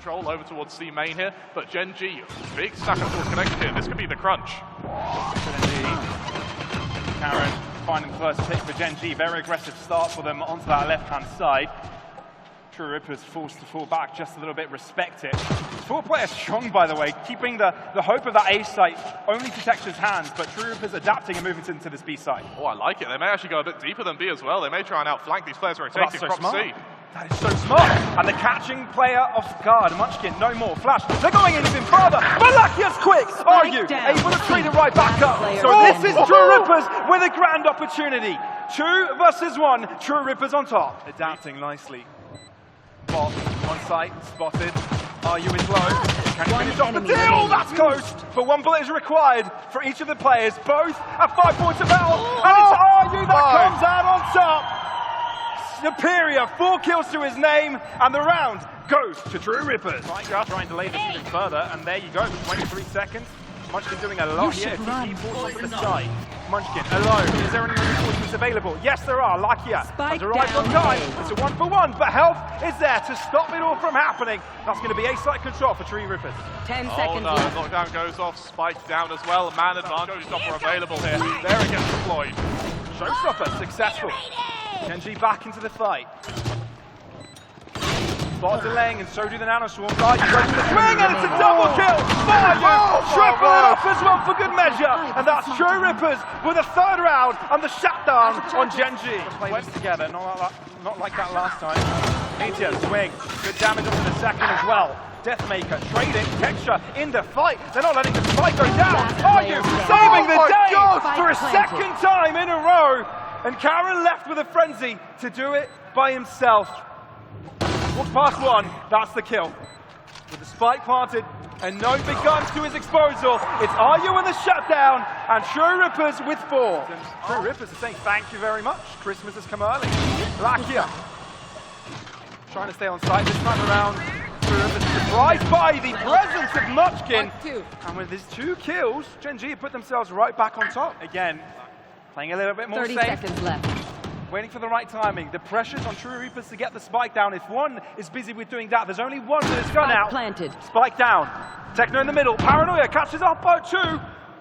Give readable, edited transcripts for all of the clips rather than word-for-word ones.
control over towards C main here, but Gen G, big stack of force connection here. This could be the crunch. Karen finding the first pick for Gen G. Very aggressive start for them onto that left-hand side. True Rippers forced to fall back just a little bit, respect it. 4 players strong, by the way, keeping the hope of that A site only to Texture's hands, but True Rippers adapting and moving into this B site. Oh, I like it. They may actually go a bit deeper than B as well. They may try and outflank these players rotating from C. That is so smart. And the catching player off guard, Munchkin, no more. Flash, they're going in even further. Malakia's quick. Are you able to trade it right back up? So this is True Rippers with a grand opportunity. 2 versus 1, True Rippers on top. Adapting nicely. Bot on site, spotted. Are you is low? Can you finish off the deal? That's close. But 1 bullet is required for each of the players. Both at 5 points of health. And it's Are you that comes out on top. Superior, 4 kills to his name, and the round goes to True Rippers. Right, trying to delay this even further, and there you go, 23 seconds. Munchkin doing a lot here. He falls onto the side. Munchkin alone. Is there any reinforcements available? Yes, there are. Lakia has arrived on time. It's a 1-for-1, but health is there to stop it all from happening. That's going to be A-site control for True Rippers. 10 seconds no, left. Lockdown goes off, spike down as well. Man advantage, stopper available here. There it gets deployed. Showstopper successful. Gen G back into the fight. Bot delaying, and so do the Nanoswarm. Right, goes to the swing, and it's a double kill! Triple it off as well for good measure! And that's True Rippers with a 3rd round and the shutdown on Gen G. Play this together, not like that last time. Meteor, swing, good damage onto the second as well. Deathmaker trading, Texture in the fight. They're not letting the fight go down. Are you saving the day for a 2nd time in a row? And Karen left with a frenzy to do it by himself. Walks past 1, that's the kill. With the spike planted and no big guns to his disposal, it's Are You in the shutdown and True Rippers with 4. True Rippers are saying thank you very much. Christmas has come early. Lakia trying to stay on site this time around. True Rippers surprised by the presence of Munchkin. And with his 2 kills, Gen G put themselves right back on top. Again, playing a little bit more 30 safe. seconds left. Waiting for the right timing. The pressure's on True Reapers to get the spike down. If one is busy with doing that, there's only one with his gun out. Planted. Spike down. Techno in the middle. Paranoia catches up by 2.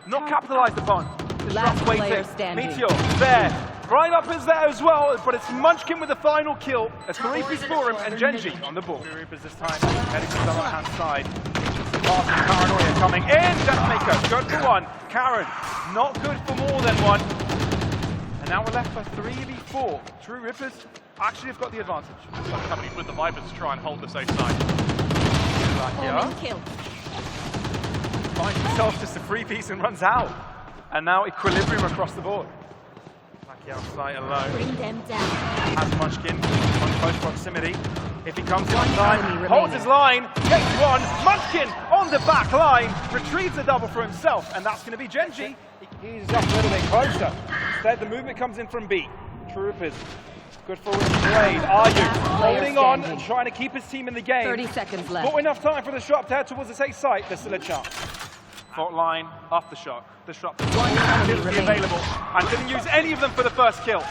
Not capitalized upon. Last player standing. Meteor there. Reinup is there as well, but it's Munchkin with the final kill. As 3 pieces for him and Gen G on the ball. True Reapers this time heading to the right-hand side. Pass from Paranoia coming in. Deathmaker, good for 1. Karen, not good for more than 1. And now we're left for 3v4. True Rippers actually have got the advantage. Coming with the Vipers to try and hold the safe side. Kill. Finds himself just a 3-piece and runs out. And now equilibrium across the board. Lucky outside alone. Bring them down. Has Munchkin on close proximity. If he comes in on time, holds his line, gets 1. Munchkin on the back line, retrieves the double for himself, and that's going to be Gen G. He's just a little bit closer. Instead, the movement comes in from B. True Rippers, good forward blade. Are you holding on and trying to keep his team in the game? 30 seconds left. Not enough time for the shot to head towards the safe site. There's still a chance. Fault line, off the shot. Disrupt. Kills be available, and didn't use any of them for the first kill.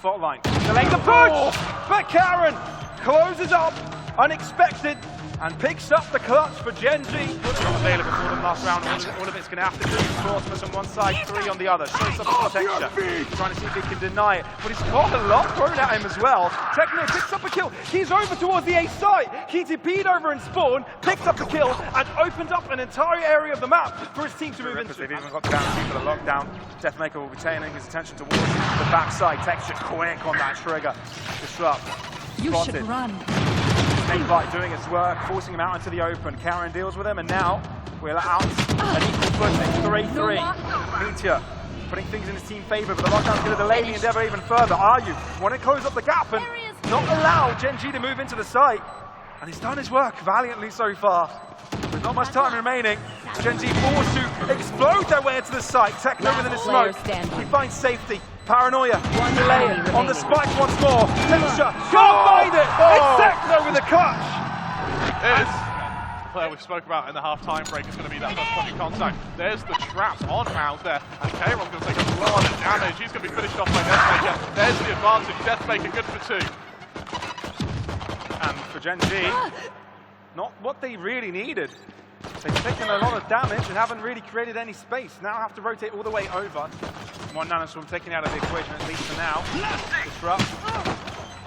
Fault line, delaying the push, but Karen closes up, unexpected, and picks up the clutch for Gen G. Not available for them last round. All of it's going to have to do reinforcements on one side, 3 on the other. Shows up the Texture, trying to see if he can deny it. But he's got a lot thrown at him as well. Techno picks up a kill. He's over towards the A site. He TP'd over in spawn, picks up the kill, and opened up an entire area of the map for his team to move into. They've even got the guarantee for the lockdown. Deathmaker will be turning his attention towards the backside. Texture quick on that trigger. Disrupt. You should run. Snakebite doing its work, forcing him out into the open. Karen deals with him, and now we're out an equal footing. 3-3. Meteor putting things in his team's favor, but the lockdown's going to delay the endeavor even further. Are you? Want to close up the gap and not allow Gen G to move into the site. And he's done his work valiantly so far. With not much time remaining, Gen G forced to explode their way into the site. Techno within the smoke. He finds safety. Paranoia, delay on the spike once more. Texture, can't find it! It's Techno with the clutch! It is the player we spoke about in the half-time break is going to be that first point of contact. There's the traps on round there, and K-Ron's going to take a lot of damage. He's going to be finished off by Deathmaker. There's the advantage. Deathmaker good for 2. And for Gen G, not what they really needed. They've taken a lot of damage and haven't really created any space. Now have to rotate all the way over. One nanoswarm taken out of the equation, at least for now. Disrupt.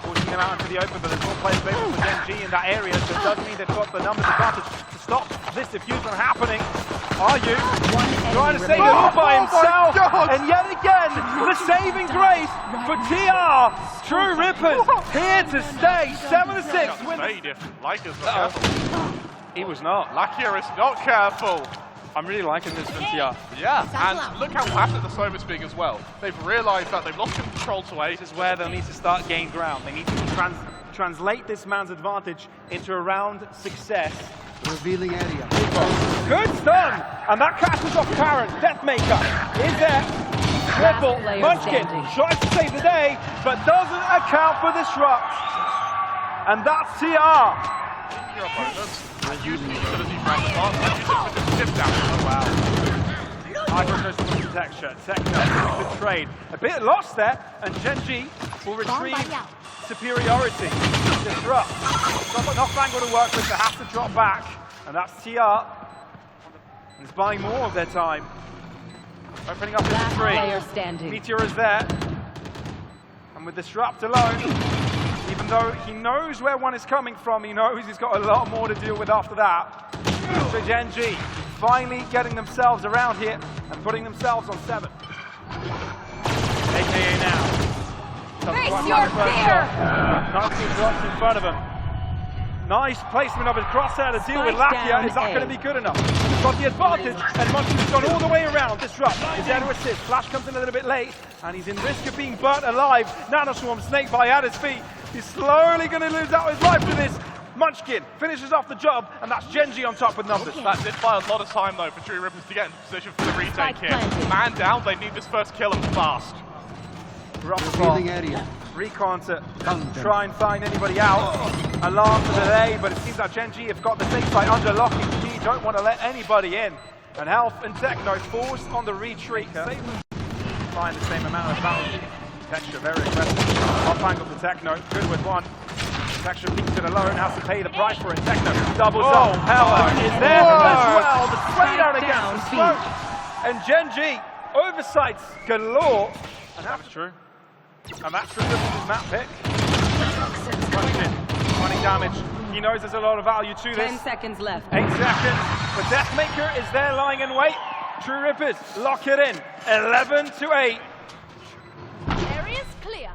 Forcing them out into the open, but there's more players available for Gen G in that area, so it does mean they've got the numbers advantage to stop this diffuse from happening. Are you trying to save it all by himself? And yet again, the saving grace for TR. True Rippers here to stay. 7-6. Very different. Like us, not careful. He was not. Lakia is not careful. I'm really liking this from TR. Yeah, and look how passionate the Sober's being as well. They've realised that they've lost control to A. This is where they'll need to start gain ground. They need to translate this man's advantage into a round success. Revealing area. Good stun! And that catches off Karen. Deathmaker is there. Triple. Munchkin tries to save the day, but doesn't account for disrupt. And that's TR. Your opponents and use the utility for advantage. Use it with the shift down. Oh wow. Hydro goes for the texture. Techno, good trade. A bit lost there, and Gen G will retrieve superiority. Disrupt. Not Fang going to work with, they have to drop back. And that's TR. He's buying more of their time. Opening up into 3. Meteor is there. And with Disrupt alone, even though he knows where one is coming from, he knows he's got a lot more to deal with after that. So Gen G finally getting themselves around here and putting themselves on 7. AKA now. Face your fear! Nicely drops in front of him. Nice placement of his crosshair to deal with Lakia. Is that going to be good enough? He's got the advantage, and Munchkin's gone all the way around. Disrupt. He's there to assist. Flash comes in a little bit late, and he's in risk of being burnt alive. Nanoswarm, Snakebite at his feet. He's slowly going to lose out his life to this. Munchkin finishes off the job, and that's Gen G on top with numbers. That did buy a lot of time, though, for True Rippers to get in position for the retake here. Man down, they need this first kill and fast. Revealing area. Recon to try and find anybody out. Alarm for delay, but it seems like Gen G have got the safe side under lock and key. Don't want to let anybody in. And Health and Techno forced on the retreat. Find the same amount of value. Texture very aggressive. Off angle to Techno. Good with one. Texture keeps it alone. Has to pay the price for it. Techno doubles up. Hella is there as well. The spray down against the smoke. And Gen G oversights galore. And that's true. And that's true. This is his map pick. Running damage. He knows there's a lot of value to this. 10 seconds left. 8 seconds. The Deathmaker is there lying in wait. True Rippers lock it in. 11-8. Area's clear.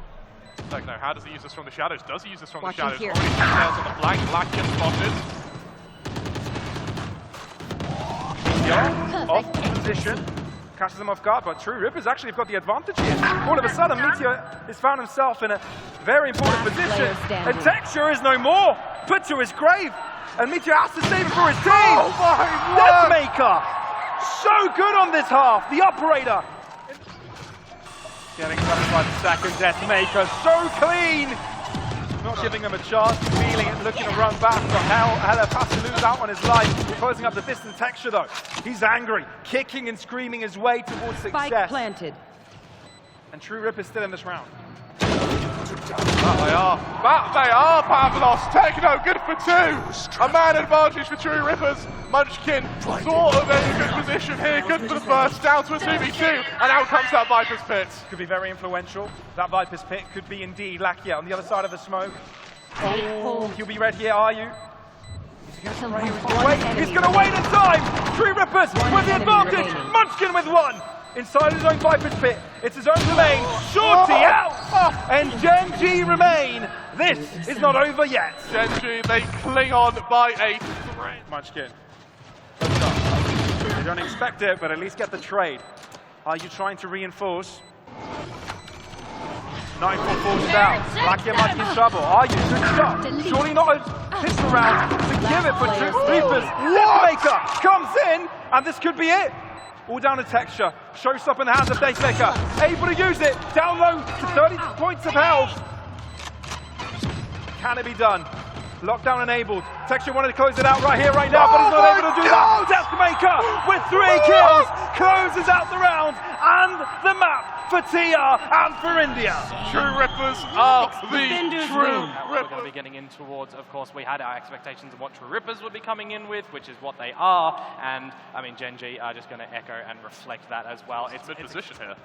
Techno, how does he use this from the shadows? Does he use this from the shadows? Here. Already tails on the flank. Lakia spotted. Off position. Catches them off guard, but True Rippers actually have got the advantage here. All of a sudden, Meteor has found himself in a very important position. And Texture is no more. Put to his grave. And Meteor has to save it for his team. Oh my Deathmaker. So good on this half. The operator. Getting touched by the second Deathmaker. So clean. Not giving him a chance, feeling it, looking to run back, but Hella has to lose out on his life. Closing up the distant Texture though. He's angry, kicking and screaming his way towards success. Spike planted. And True Rip is still in this round. That they are, Pavlos. Techno, good for 2. A man advantage for True Rippers. Munchkin, sort of in a good position here. Good for the first, down to a 2v2. And out comes that Viper's Pit. Could be very influential. That Viper's Pit could be indeed Lakia on the other side of the smoke. Oh, he'll be red here, are you? He's going to wait in time. True Rippers with the advantage. Munchkin with 1. Inside his own Viper's Pit. It's his own domain. Shorty out. And Gen G remain. This is not over yet. Gen G, they cling on by a thread. Munchkin. They don't expect it, but at least get the trade. Are you trying to reinforce? 9-4 falls down. Lakia might be in trouble. Are you? Good shot. Surely not a pistol round to give it for True Reapers. Deathmaker comes in, and this could be it. All down to Texture. Showstop in the hands of Deathmaker. Able to use it. Down low to 30 points of health. Can it be done? Lockdown enabled. Texture wanted to close it out right here, right now, but he's not able to do that. Deathmaker with 3 kills closes out the round and the map for TR and for India. True Rippers are the Defenders true win. Now, we're going to be getting in towards, of course, we had our expectations of what True Rippers would be coming in with, which is what they are, and I mean, Gen G are just going to echo and reflect that as well. It's good position here.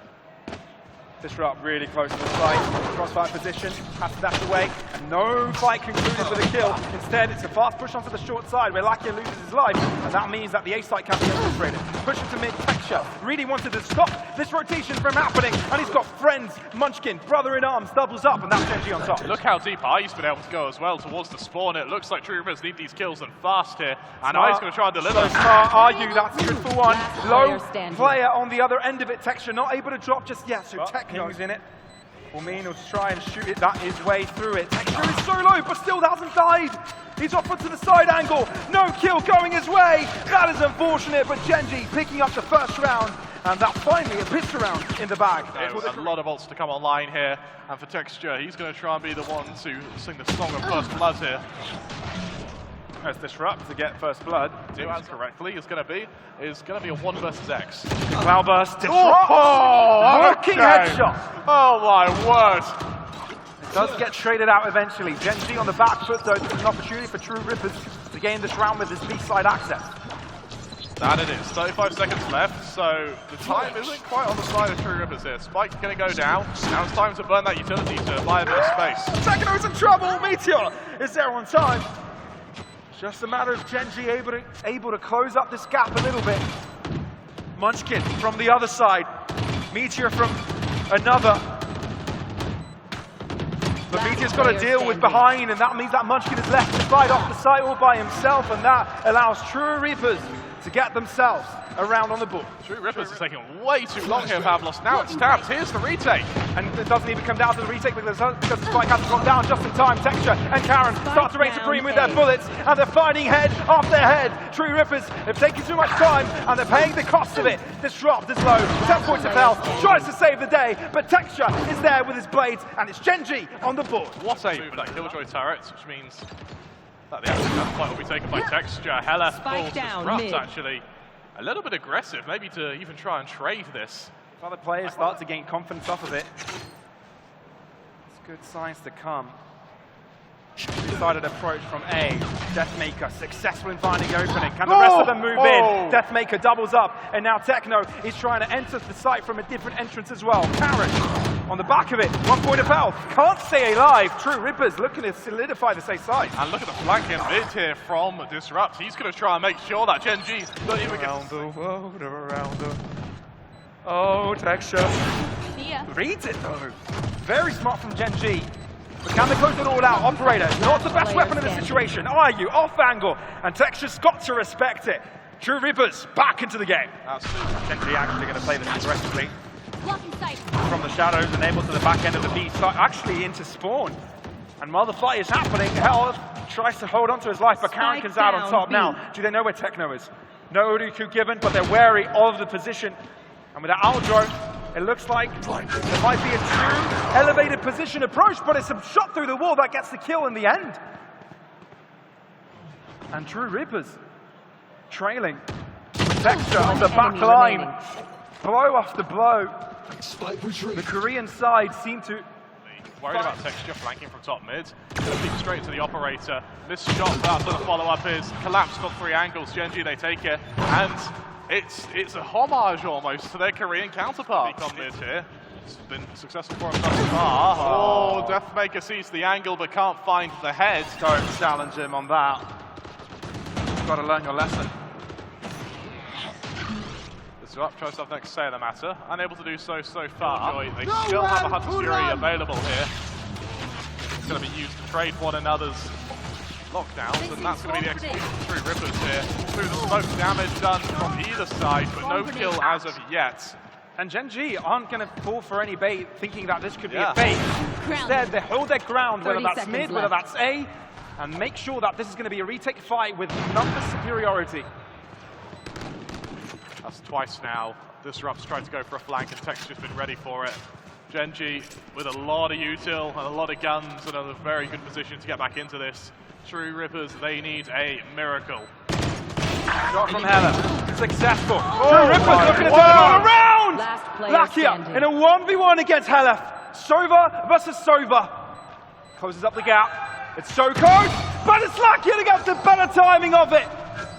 Disrupt really close to the site, crossfire position, has to dash away, and no fight concluded with a kill. Instead, it's a fast push onto the short side where Lakia loses his life, and that means that the A site can't be infiltrated. Push it to mid, Texture really wanted to stop this rotation from happening, and he's got friends, Munchkin, brother in arms, doubles up, and that's Gen G on top. Look how deep I's been able to go as well towards the spawn. It looks like True Rippers need these kills and fast here, and I's going to try and deliver. So smart, are you? That's good for one. Low player standing. player on the other end of it, Texture not able to drop just yet, so Well, Techno's in it. Will mean he'll try and shoot it, that his way through it. Texture is so low, but still hasn't died. He's off onto the side angle. No kill going his way. That is unfortunate, but Gen G picking up the first round. And that's finally a pistol round in the bag. A lot of ults to come online here, and for Texture, he's going to try and be the one to sing the song of first blood here. As Disrupt to get first blood. Do as correctly is going to be a 1 versus X. Cloudburst, Disrupt. Working headshot. Oh my word! Does get traded out eventually. Gen G on the back foot, though. This is an opportunity for True Rippers to gain this round with his B-side access. That it is. 35 seconds left, so the time isn't quite on the side of True Rippers here. Spike's going to go down. Now it's time to burn that utility to buy a bit of space. Techno's in trouble. Meteor is there on time. Just a matter of Gen G able to close up this gap a little bit. Munchkin from the other side. Meteor from another. But Meteor's got to deal with behind, and that means that Munchkin is left to fight off the site all by himself, and that allows True Reapers to get themselves around on the board. True Rippers is taking way too long here, Pavlos. Now it's tapped. Here's the retake. And it doesn't even come down to the retake because the spike hasn't gone down just in time. Texture and Karen start to reign supreme with their bullets, and they're fighting head after head. True Rippers have taken too much time, and they're paying the cost of it. Disrupt is low, 10 points of health, tries to save the day, but Texture is there with his blades, and it's Gen G on the board. What a move for that Killjoy turret, which means that the actual gunfight will be taken by Texture. Hella pulls Disrupt, mid. actually. A little bit aggressive, maybe to even try and trade this. If other players start to gain confidence off of it, it's good signs to come. Decided approach from A. Deathmaker successful in finding the opening. Can the rest of them move in? Deathmaker doubles up, and now Techno is trying to enter the site from a different entrance as well. Karen on the back of it, 1 point of health. Can't stay alive. True Rippers looking to solidify the safe side. And look at the flank in mid here from Disrupt. He's going to try and make sure that Gen G don't even get... Around the world, around the... Oh, Texture. Yeah. Reads it though. Very smart from Gen G. But can they close it all out? Operator, not the best weapon in the situation. Are you? Off angle. And Texture's got to respect it. True Rippers back into the game. Absolutely. Gen G actually going to play this aggressively. Blocking sight. From the shadows and able to the back end of the B, actually into spawn. And while the fight is happening, Hell tries to hold on to his life, but Karen comes out on top. Now, do they know where Techno is? No Uruku given, but they're wary of the position. And with that Aldro, it looks like there might be a true elevated position approach, but it's a shot through the wall that gets the kill in the end. And True Rippers trailing. Texture on the back line. Blow after blow. The Korean side seem to... Worried about Texture flanking from top mid. Going to feed straight into the operator. This shot, that's what the follow-up is. Collapsed on 3 angles. Gen G, they take it. And it's a homage almost to their Korean counterparts. On mid here. It's been successful for him thus far. Oh, Deathmaker sees the angle but can't find the head. Don't challenge him on that. You've got to learn your lesson. Disrupt tries to have next say in the matter. Unable to do so far. They still have a Hunter's Fury available here. It's going to be used to trade one another's lockdowns, and that's going to be the execution of True Rippers here. Through the smoke, damage done from either side, but no kill as of yet. And Gen G aren't going to fall for any bait, thinking that this could be a bait. Instead, they hold their ground, whether that's mid, whether that's A, and make sure that this is going to be a retake fight with number superiority. That's twice now. Disrupt's tried to go for a flank, and Texture's been ready for it. Gen G with a lot of util and a lot of guns and in a very good position to get back into this. True Rippers, they need a miracle. Shot from Heller. Successful. True Rippers looking to turn it all around. Last player Lakia standing. in a 1v1 against Heller. Sova versus Sova. Closes up the gap. It's so close, but it's Lakia that gets the better timing of it.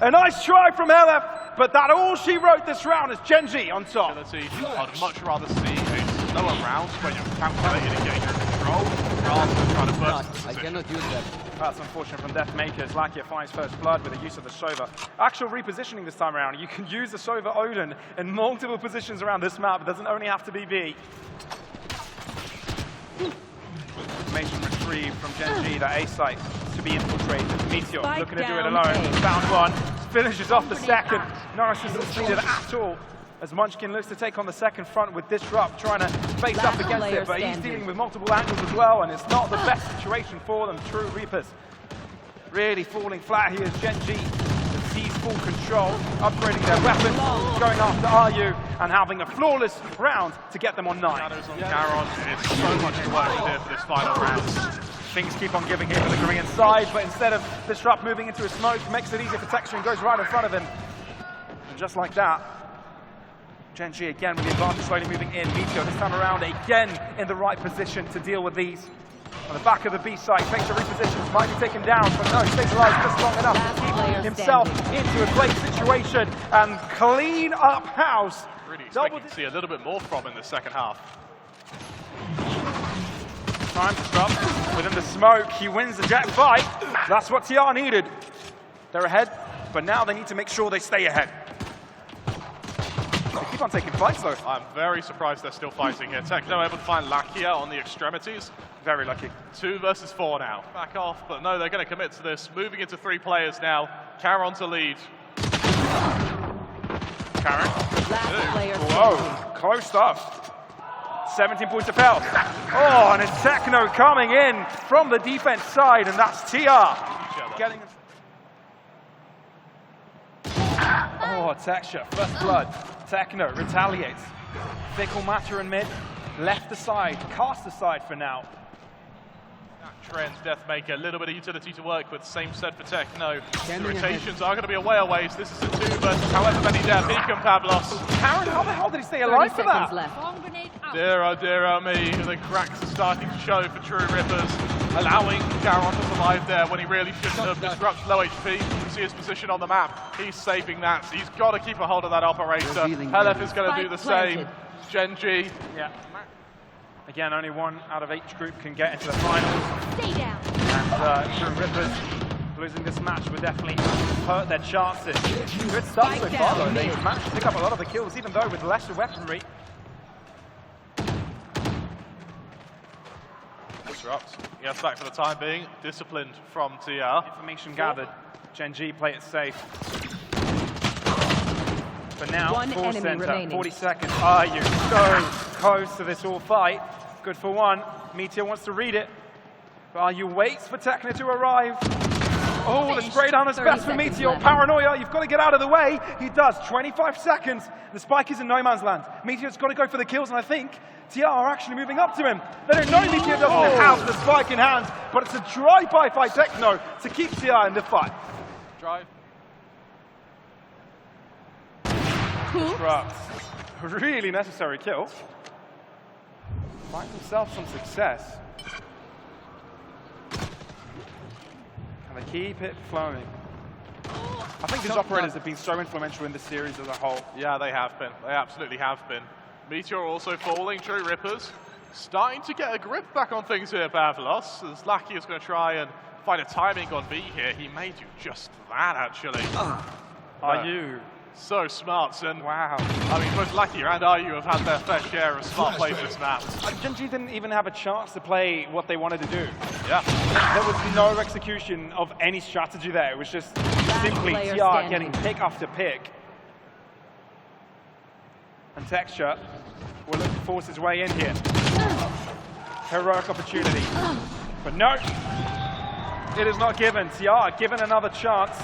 A nice try from Heller, but that all she wrote this round is Genji on top. I'd much rather see a slower round when you're calculating and getting your control rather than trying to burst the I position. cannot use that. That's unfortunate from Deathmakers. Lakia finds first blood with the use of the Sova. Actual repositioning this time around. You can use the Sova Odin in multiple positions around this map. It doesn't only have to be B. Information retrieved from Genji, that A site to be infiltrated. Meteor Spike looking to do it down alone. A. Found one. Finishes off the second. No assistance needed at all. As Munchkin looks to take on the second front with Disrupt, trying to face up Last against player it, but he's standing. dealing with multiple angles as well, and it's not the best situation for them. True Reapers really falling flat here as Genji sees full control, upgrading their weapons, going after RU, and having a flawless round to get them on 9. Shadows on Caron, it's so much to work with here for this final round. Things keep on giving here for the Korean side, but instead of Disrupt moving into a smoke, makes it easier for Texture and goes right in front of him. And just like that, Genji again with the advantage slowly moving in. Meteor this time around again in the right position to deal with these. On the back of the B site, Texture repositions, might be taken down, but no, stays alive just long enough to keep himself into a great situation and clean up house. Really expecting to see a little bit more from in the second half. Time Disrupt within the smoke, he wins the jet fight. That's what TR needed. They're ahead, but now they need to make sure they stay ahead. They keep on taking fights though. I'm very surprised they're still fighting here. Techno able to find Lakia on the extremities. Very lucky. 2 versus 4 now. Back off, but no, they're going to commit to this. Moving into 3 players now. Caron to lead. Caron. Last player Whoa, standing. close stuff. 17 points of health. Oh, and it's Techno coming in from the defense side, and that's TR. Getting. Oh, Texture, first blood. Techno retaliates. Fickle Matter in mid, left aside, cast aside for now. Trends, Deathmaker, a little bit of utility to work with. Same said for Techno. The Standing rotations are going to be away ways. This is a 2 versus however many there. Beacon Pavlos. Karen, how the hell did he stay 30 alive for seconds that? left. Bomb grenade out. Dear oh me, the cracks are starting to show for True Rippers, allowing Caron to survive there when he really shouldn't have. Disrupts low HP, you can see his position on the map. He's saving that, so he's got to keep a hold of that operator. Helef is going to do the same. Genji. Yeah. Again, only 1 out of each group can get into the finals. Stay down. And True Rippers losing this match would definitely hurt their chances. Good stuff so far though. They've managed to pick up a lot of the kills, even though with lesser weaponry. Disrupts. Yes, back for the time being. Disciplined from TR. Information gathered. Genji play it safe. But now, One full enemy center, remaining. 40 seconds. Are you so close to this all fight? Good for 1. Meteor wants to read it. But are you waits for Techno to arrive? Oh, the spray down is 30 best for seconds Meteor. left. Paranoia, you've got to get out of the way. He does. 25 seconds. The spike is in no man's land. Meteor's got to go for the kills, and I think TR are actually moving up to him. They don't know Meteor doesn't have the spike in hand, but it's a drive-by by Techno to keep TR in the fight. Drive. Disrupt. Really necessary kill. Finds himself some success. And they keep it flowing. I think these operators have been so influential in the series as a whole. Yeah, they have been. They absolutely have been. Meteor also falling. True Rippers starting to get a grip back on things here, Pavlos. As Lakia is going to try and find a timing on B here. He may do just that, actually. Are you? So smart, and Wow. I mean, both Lakia and RU have had their fair share of smart plays this map. Genji didn't even have a chance to play what they wanted to do. Yeah. There was no execution of any strategy there. It was just simply player TR standing. getting pick after pick. And Texture will look to force his way in here. Heroic opportunity. But no, it is not given. TR given another chance.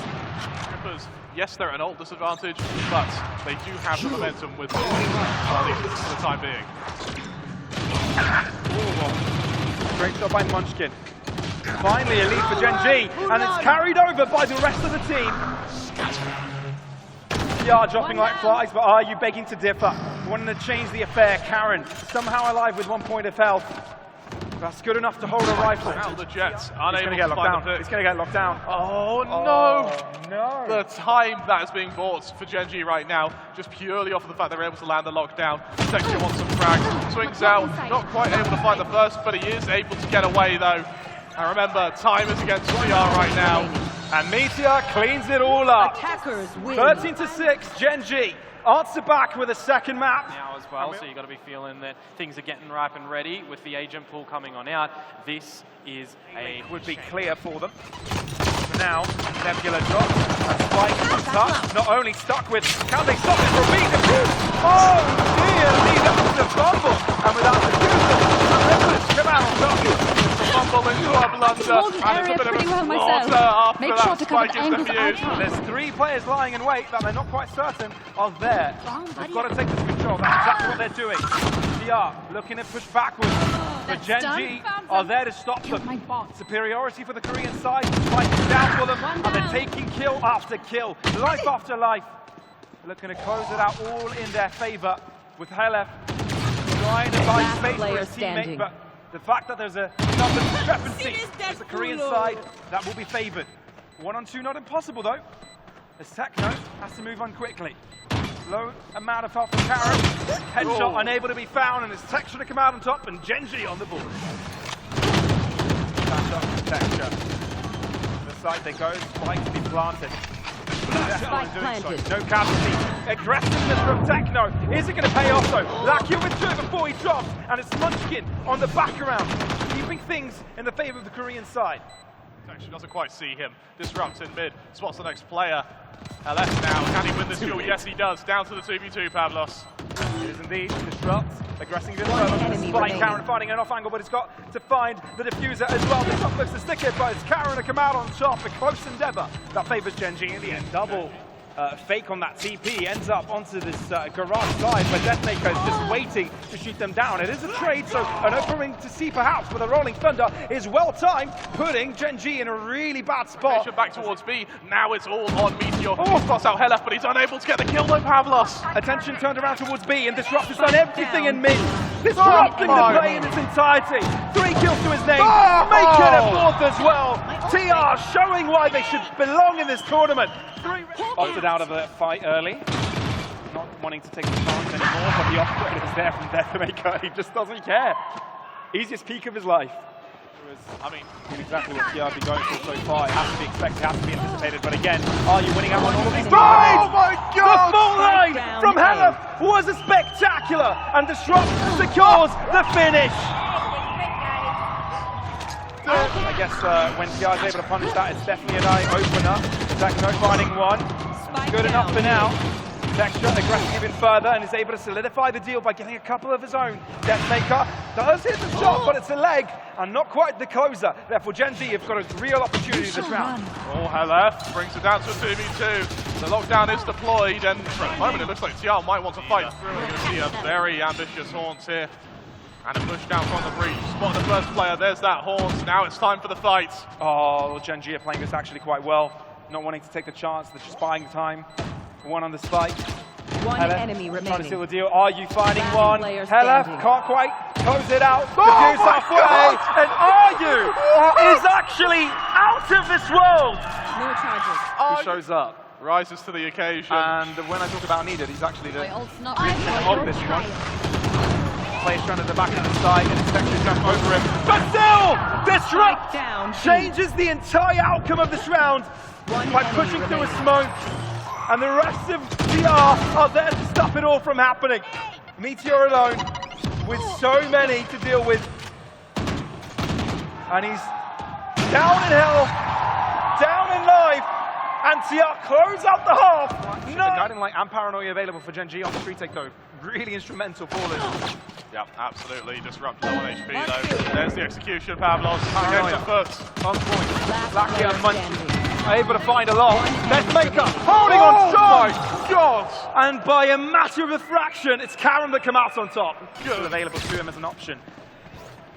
Rippers, yes, they're at an ult disadvantage, but they do have the momentum with them, at least for the time being. Ooh. Great shot by Munchkin. Finally a lead for Genji, and it's carried over by the rest of the team. TR dropping like flies, but are you begging to differ? Wanting to change the affair. Karen, somehow alive with 1 point of health. That's good enough to hold a rifle. Now the Jets He's unable going to get to locked find down. the pick. He's going to get locked down. Oh no! No. The time that is being bought for Gen G right now, just purely off of the fact they're able to land the lockdown. Texture wants some frags, swings out, not quite able to find the first, but he is able to get away though. And remember, time is against TR right now. And Meteor cleans it all up. Attackers win. 13-6, Gen G. Answer back with a second map. Now as well, so you've got to be feeling that things are getting ripe and ready with the agent pool coming on out. This is a Would be clear for them. For now, Nebula drops. And Spike is stuck. Not only stuck with, can they stop it from being defused? Oh dear me, that was a fumble. And without the defusal, the Rippers come out on top. Fumble into a blunder, Hold the and it's area a bit of a pretty well slaughter myself. after Make that sure to cover Spike the is angles defused. outside. There's 3 players lying in wait that they're not quite certain are there. Wrong, They've buddy. got to take this control. That's exactly what they're doing. TR looking to push backwards. But That's Gen done. G Found are them. there to stop Killed them. my bot. Superiority for the Korean side. Fighting down for them. One And they're down. taking kill after kill. Life after life. Looking to close it out all in their favor with Helef trying to find Last space for player his teammate. standing. But the fact that there's a number discrepancy with the Korean side, that will be favored. 1-on-2 not impossible though. As Techno has to move on quickly. Low amount of health from Karen. Headshot unable to be found, and it's Texture to come out on top, and Gen G on the board. That's up to Texture. The side they go, Spike to be planted. Spike planted. No casualty. Aggressiveness from Techno. Is it going to pay off though? Lakia with 2 before he drops, and it's Munchkin on the back around, keeping things in the favor of the Korean side. Actually doesn't quite see him. Disrupts in mid. Spots the next player. LS now. Can he win this duel? Yes, he does. Down to the 2v2, Pavlos. It is indeed. Disrupts. Aggressing this One further. enemy Spike remaining. Karen finding an off angle, but it's got to find the diffuser as well. This one looks to stick it, but it's Karen to come out on top. A close endeavor. That favors Gen G in the end. Double fake on that TP ends up onto this garage side where Deathmaker is just waiting to shoot them down. It is a trade, so an opening to see perhaps with a rolling thunder is well timed, putting Gen G in a really bad spot. Back towards B. Now it's all on Meteor. Spots out Helef, but he's unable to get the kill though, Pavlos. Attention turned around towards B, and Disrupt has done everything in mid. Disrupting the play in its entirety. 3 kills to his name. Making it 4th as well. TR showing why they should belong in this tournament. Opted out of the fight early. Not wanting to take the chance anymore, but the opportunity is there from Deathmaker. He just doesn't care. Easiest peak of his life. I mean, an example of TR be going for so far. It has to be expected, has to be anticipated. But again, are you winning out on all of these? Oh my God! The full line down from A. Helef was a spectacular, and Disrupt secures the finish. I guess when TR is able to punish that, it's definitely an eye-opener. Techno finding one. Good enough for now. Texture aggressing even further and is able to solidify the deal by getting a couple of his own. Deathmaker does hit the shot, but it's a leg and not quite the closer. Therefore, Gen G have got a real opportunity this round. Oh, Helef brings it down to a 2v2. The lockdown is deployed, and for the moment it looks like TR might want to fight through. We're going to see a very ambitious Haunts here. And a push down from the breach. Spot the first player, there's that Haunts. Now it's time for the fight. Oh, Gen G are playing this actually quite well. Not wanting to take the chance, they're just buying time. One on the spike. One Helef enemy trying to seal remaining. the deal. Are you finding Last one? player Helef standing. can't quite close it out. Oh Diffuse my halfway. God! And are you is actually out of this world. No charges. He shows up. Rises to the occasion. And when I talk about needed, he's actually the My ult's not of this one. Players trying to the back of the side and Texture jump over him. But still, Disrupt Down. changes the entire outcome of this round by enemy pushing through a remaining. smoke. And the rest of TR are there to stop it all from happening. Meteor alone with so many to deal with. And he's down in hell, down in life, and TR close out the half. No. The guiding light and paranoia available for Gen G on the retake though. Really instrumental for this. Yeah, absolutely. Disrupted on HP though. There's the execution, Pavlos. Paranoia. Against the foot. On point. Last Lakia player and Munchkin standing. are able to find a lot. Deathmaker holding on my shot. God! And by a matter of a fraction, it's Karen that come out on top. Still available to him as an option.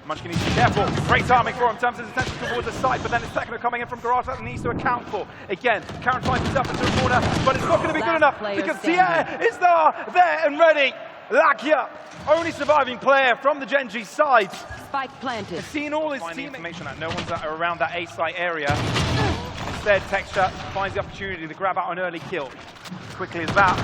Munchkin needs to be careful. Great timing for him, turns his attention towards the side, but then it's Techno coming in from garage that he needs to account for. Again, Karen finds himself into a corner, but it's not going to be good enough because Tier is there and ready. Lakia, only surviving player from the Gen G side. Spike planted. Seeing all his team information that no one's around that A site area. Instead, Texture finds the opportunity to grab out an early kill. Quickly as that,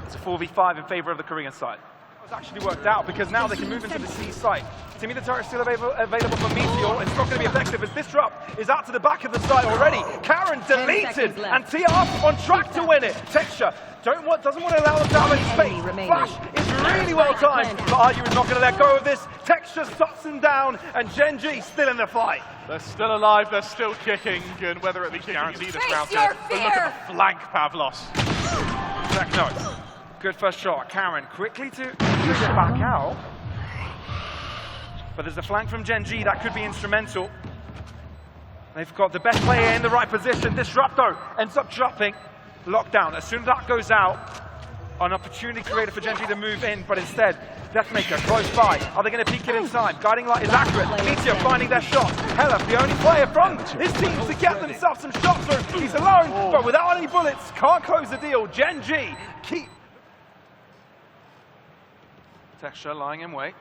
it's a 4v5 in favor of the Korean side. It's actually worked out because now they can move into the C site. Timmy the turret is still available for Meteor. It's not going to be effective as Disrupt is out to the back of the site already. Karen deleted and TR on track to win it. Texture doesn't want to allow them to have any space. Flash is really well timed, but Arju is not going to let go of this. Texture stops him down and Gen G still in the fight. They're still alive, they're still kicking, and whether it be guaranteed this round, but look at the flank, Pavlos. Techno. Good first shot. Karen quickly to push it back out. But there's a flank from Gen G that could be instrumental. They've got the best player in the right position. Disrupto ends up dropping. Lockdown. As soon as that goes out, an opportunity created for Gen G to move in, but instead, Deathmaker close by. Are they going to peek it inside? Guiding light is accurate. Meteor finding their shot. Hella, the only player from his team to get themselves some shots. So he's alone, but without any bullets, can't close the deal. Gen G keep. Texture lying in wait.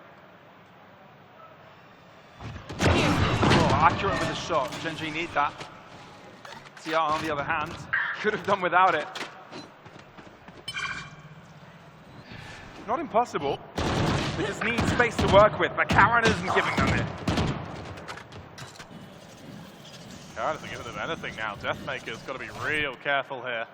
Oh, accurate with the shot. Gen G need that. TR on the other hand, could have done without it. Not impossible. They just need space to work with, but Karen isn't giving them it. Karen isn't giving them anything now. Deathmaker's got to be real careful here.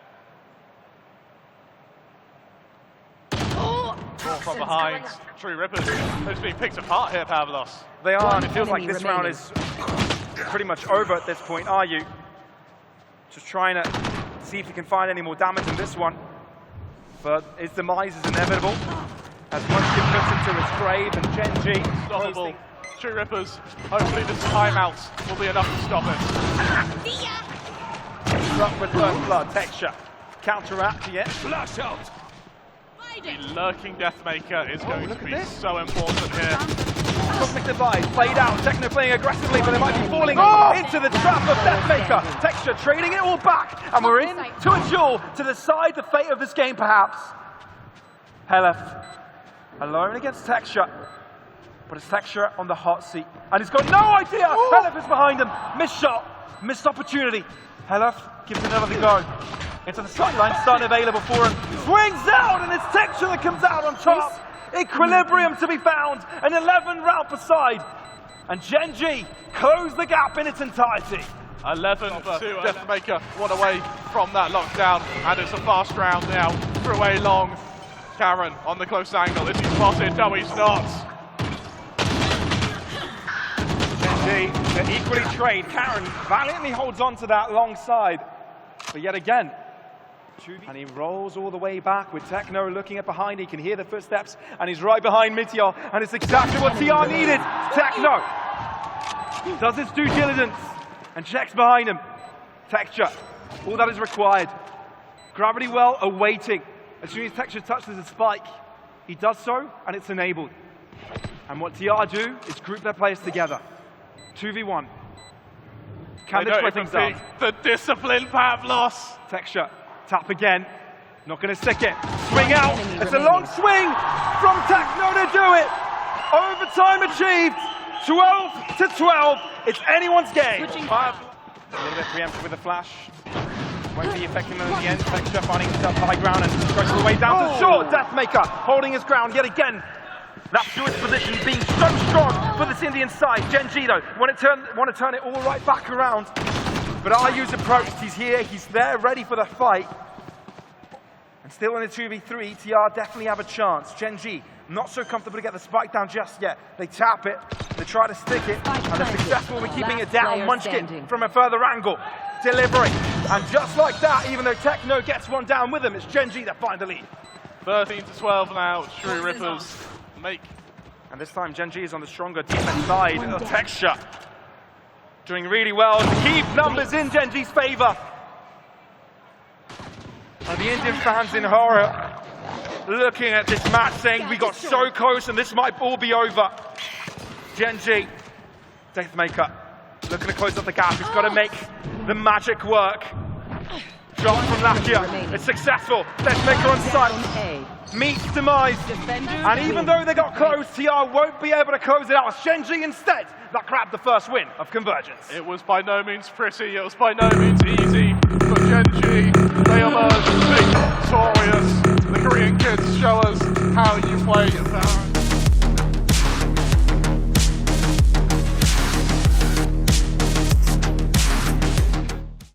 From behind, True Rippers. They're just being picked apart here, Pavlos. They are, and it feels like this round is pretty much over at this point, are you? Just trying to see if you can find any more damage in this one. But his demise is inevitable. As Munchkin puts into his grave, and Gen G Unstoppable. True Rippers. Hopefully this timeout will be enough to stop it. Struck with first blood. Texture counteracting it. Flash out. The lurking Deathmaker is going to be so important here. Cosmic Divide played out. Techno playing aggressively, but they might be falling into the trap of Deathmaker. Texture trading it all back, and we're in to a duel to decide the fate of this game, perhaps. Helef alone against Texture, but it's Texture on the hot seat, and he's got no idea. Helef is behind him. Missed shot, missed opportunity. Helef gives it another go. Into the sideline, stun available for him. Swings out, and it's Texture that comes out on top. Equilibrium to be found, an 11 round per side. And Gen G close the gap in its entirety. 11 for Deathmaker, one away from that lockdown, and it's a fast round now. Through a long. Karen on the close angle, is he spotted? No, he's not. Gen G, they equally trade. Karen valiantly holds on to that long side. But yet again, and he rolls all the way back with Techno looking at behind. He can hear the footsteps, and he's right behind Meteor, and it's exactly what TR needed. Techno does his due diligence and checks behind him. Texture, all that is required. Gravity Well awaiting. As soon as Texture touches a spike, he does so, and it's enabled. And what TR do is group their players together. 2v1. Can they split things up? The discipline, Pavlos. Texture, tap again. Not going to stick it. Swing out. It's a long swing from Techno to do it. Overtime achieved. 12 to 12. It's anyone's game. A little bit preemptive with the flash. Won't be affecting them in the end. Texture finding himself high ground and goes all the way down to the shore. Deathmaker holding his ground yet again. That Jewish position being so strong for this Indian side. Gen G though, want to turn it all right back around. But Ayu's approached, he's here, he's there, ready for the fight. And still in the 2v3, TR definitely have a chance. Gen G, not so comfortable to get the spike down just yet. They tap it, they try to stick it, and they're successful in keeping it down. Munchkin from a further angle, delivering. And just like that, even though Techno gets one down with him, it's Gen G that find the lead. 13 to 12 now, True Rippers make. And this time Gen G is on the stronger defense side of Texture. Doing really well to keep numbers in Gen G's favor. And the Indian fans in horror looking at this match saying we got so close and this might all be over. Gen G Deathmaker looking to close up the gap. He's got to make the magic work. Shot from Lakia. It's successful. Deathmaker on Down sight. A. Meets demise. Defenders And even win. though they got close, TR won't be able to close it out. Shenji instead that grabbed the first win of Convergence. It was by no means pretty, it was by no means easy, but Genji, they emerged victorious. The Korean kids show us how you play Valorant.